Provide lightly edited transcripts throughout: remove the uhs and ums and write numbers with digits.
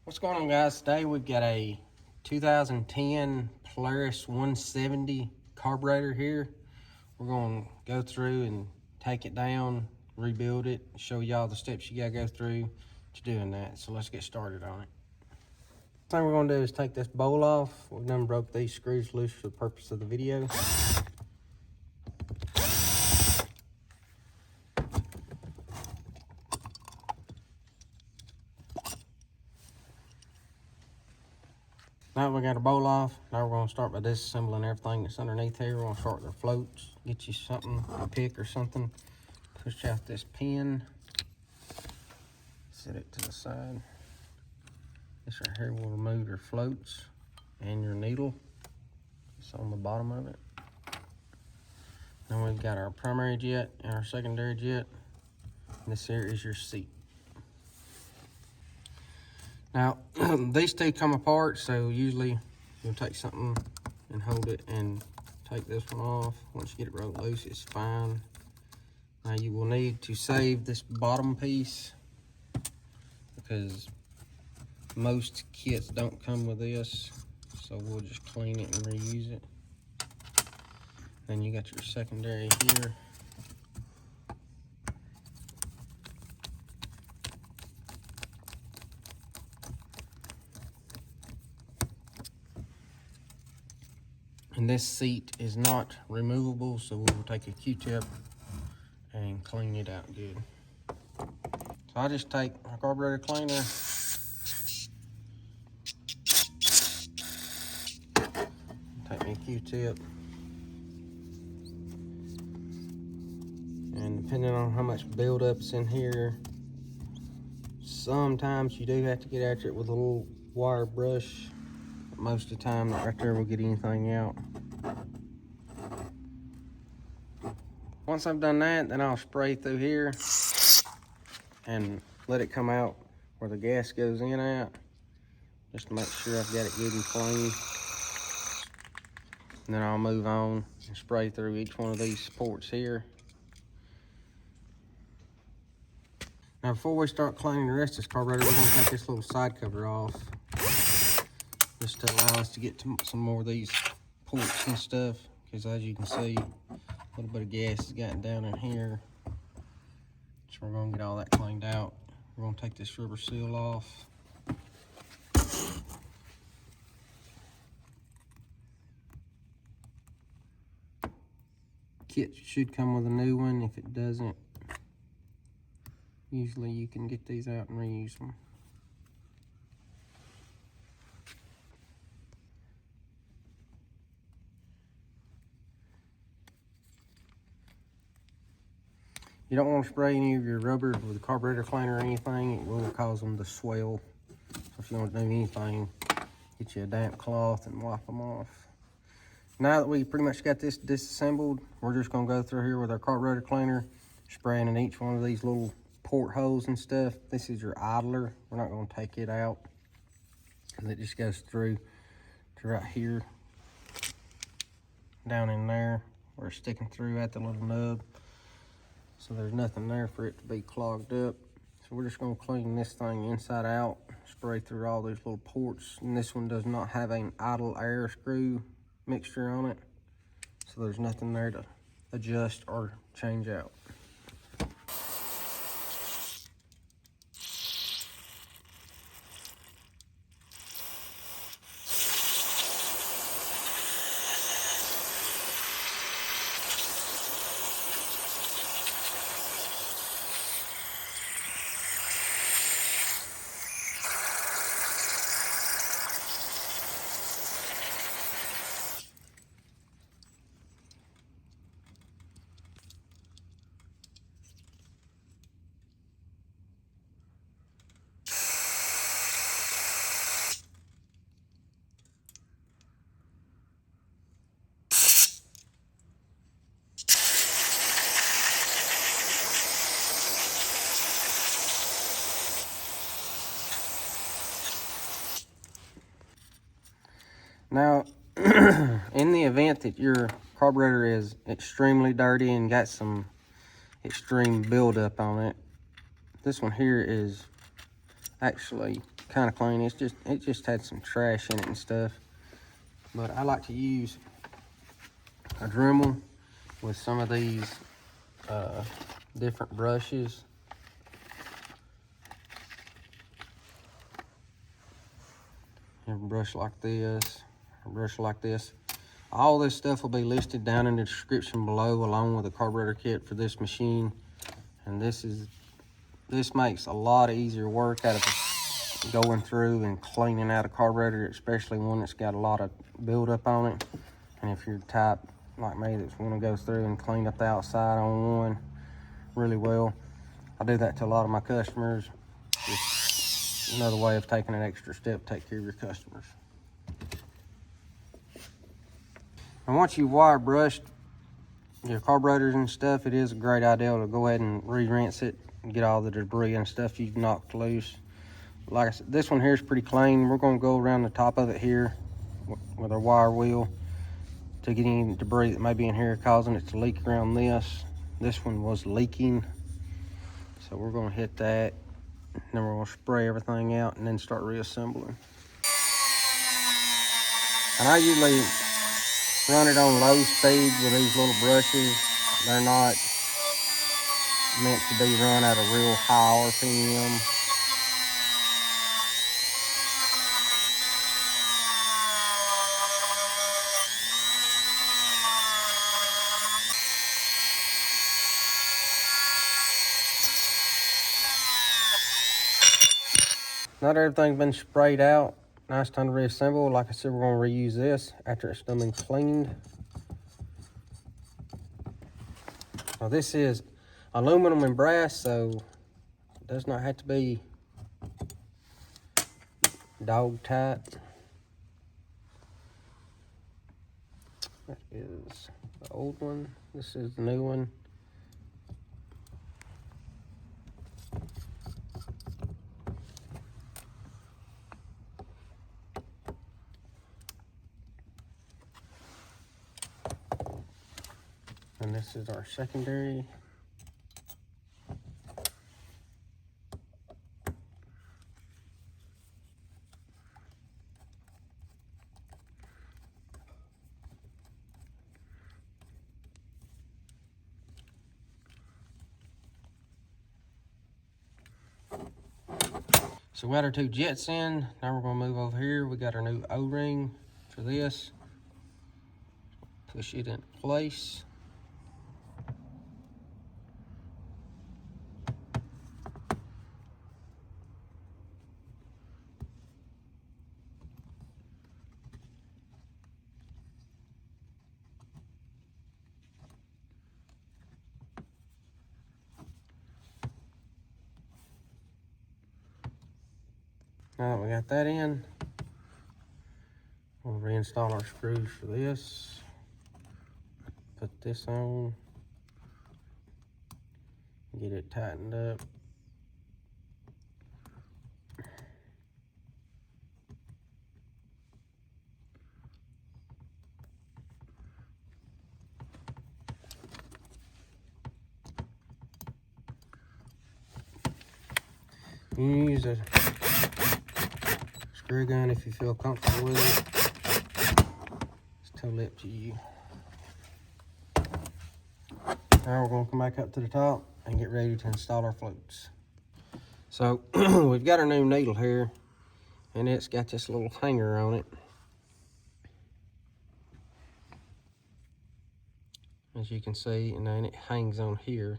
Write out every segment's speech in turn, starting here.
What's going on, guys? Today we've got a 2010 Polaris 170 carburetor here. We're going to go through and take it down, rebuild it, show y'all the steps you got to go through to doing that. So let's get started on it. The thing we're going to do is take this bowl off. We've done broke these screws loose for the purpose of the video. Now we got our bowl off, now we're going to start by disassembling everything that's underneath here. We're going to start with our floats. Get you something, a pick or something. Push out this pin. Set it to the side. This right here will remove your floats and your needle. It's on the bottom of it. Then we've got our primary jet and our secondary jet. And this here is your seat. Now, these two come apart, so usually you'll take something and hold it and take this one off. Once you get it rolled loose, it's fine. Now you will need to save this bottom piece because most kits don't come with this, so we'll just clean it and reuse it. Then you got your secondary here. And this seat is not removable, so we'll take a Q-tip and clean it out good. So I just take my carburetor cleaner, take me a Q-tip, and depending on how much buildup's in here, sometimes you do have to get after it with a little wire brush. Most of the time, that right there will get anything out. Once I've done that, then I'll spray through here and let it come out where the gas goes in at, just to make sure I've got it good and clean. And then I'll move on and spray through each one of these supports here. Now, before we start cleaning the rest of this carburetor, we're going to take this little side cover off, just to allow us to get to some more of these ports and stuff, because as you can see, a little bit of gas has gotten down in here. So we're going to get all that cleaned out. We're going to take this rubber seal off. Kit should come with a new one. If it doesn't, usually you can get these out and reuse them. You don't want to spray any of your rubbers with a carburetor cleaner or anything. It will cause them to swell. So if you don't do anything, get you a damp cloth and wipe them off. Now that we pretty much got this disassembled, we're just going to go through here with our carburetor cleaner, spraying in each one of these little port holes and stuff. This is your idler. We're not going to take it out because it just goes through to right here, down in there. We're sticking through at the little nub. So there's nothing there for it to be clogged up. So we're just going to clean this thing inside out, spray through all these little ports. And this one does not have an idle air screw mixture on it, so there's nothing there to adjust or change out. Now, in the event that your carburetor is extremely dirty and got some extreme buildup on it, this one here is actually kind of clean. It just had some trash in it and stuff. But I like to use a Dremel with some of these different brushes. A brush like this, a brush like this. All this stuff will be listed down in the description below, along with the carburetor kit for this machine. And this makes a lot of easier work out of going through and cleaning out a carburetor, especially one that's got a lot of buildup on it. And if you're the type like me that's want to go through and clean up the outside on one really well, I do that to a lot of my customers. Just another way of taking an extra step to take care of your customers. And once you've wire brushed your carburetors and stuff, it is a great idea to go ahead and re-rinse it and get all the debris and stuff you've knocked loose. Like I said, this one here is pretty clean. We're going to go around the top of it here with our wire wheel to get any debris that may be in here causing it to leak around this. This one was leaking, so we're going to hit that. Then we're going to spray everything out and then start reassembling. And I usually run it on low speed with these little brushes. They're not meant to be run at a real high RPM. Not everything's been sprayed out. Now it's time to reassemble. Like I said, we're going to reuse this after it's done been cleaned. Now this is aluminum and brass, so it does not have to be dog tight. That is the old one. This is the new one. And this is our secondary. So we got our two jets in. Now we're going to move over here. We got our new O-ring for this. Push it in place. Now that we got that in, we'll reinstall our screws for this. Put this on. Get it tightened up. You can use a screw gun if you feel comfortable with it. It's totally up to you. Now we're going to come back up to the top and get ready to install our floats. So we've got our new needle here, and it's got this little hanger on it. As you can see, and then it hangs on here.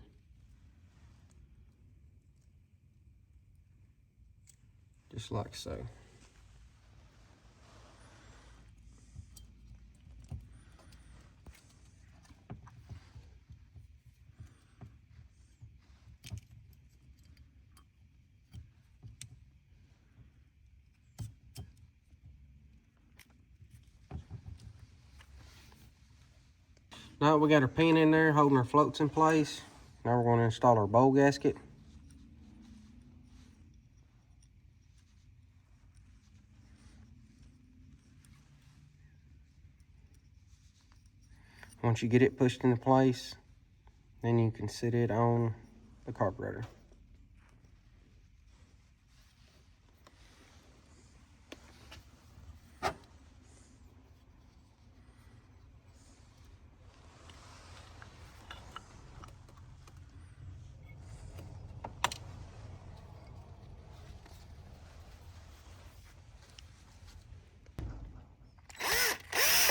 Just like so. Now we got our pin in there holding our floats in place. Now we're going to install our bowl gasket. Once you get it pushed into place, then you can sit it on the carburetor.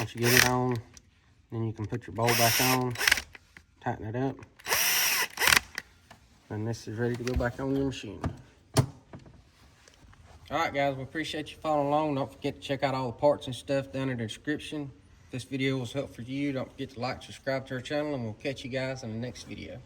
Once you get it on, then you can put your bowl back on, tighten it up, and this is ready to go back on your machine. Alright guys, we appreciate you following along. Don't forget to check out all the parts and stuff down in the description. If this video was helpful for you, don't forget to like, subscribe to our channel, and we'll catch you guys in the next video.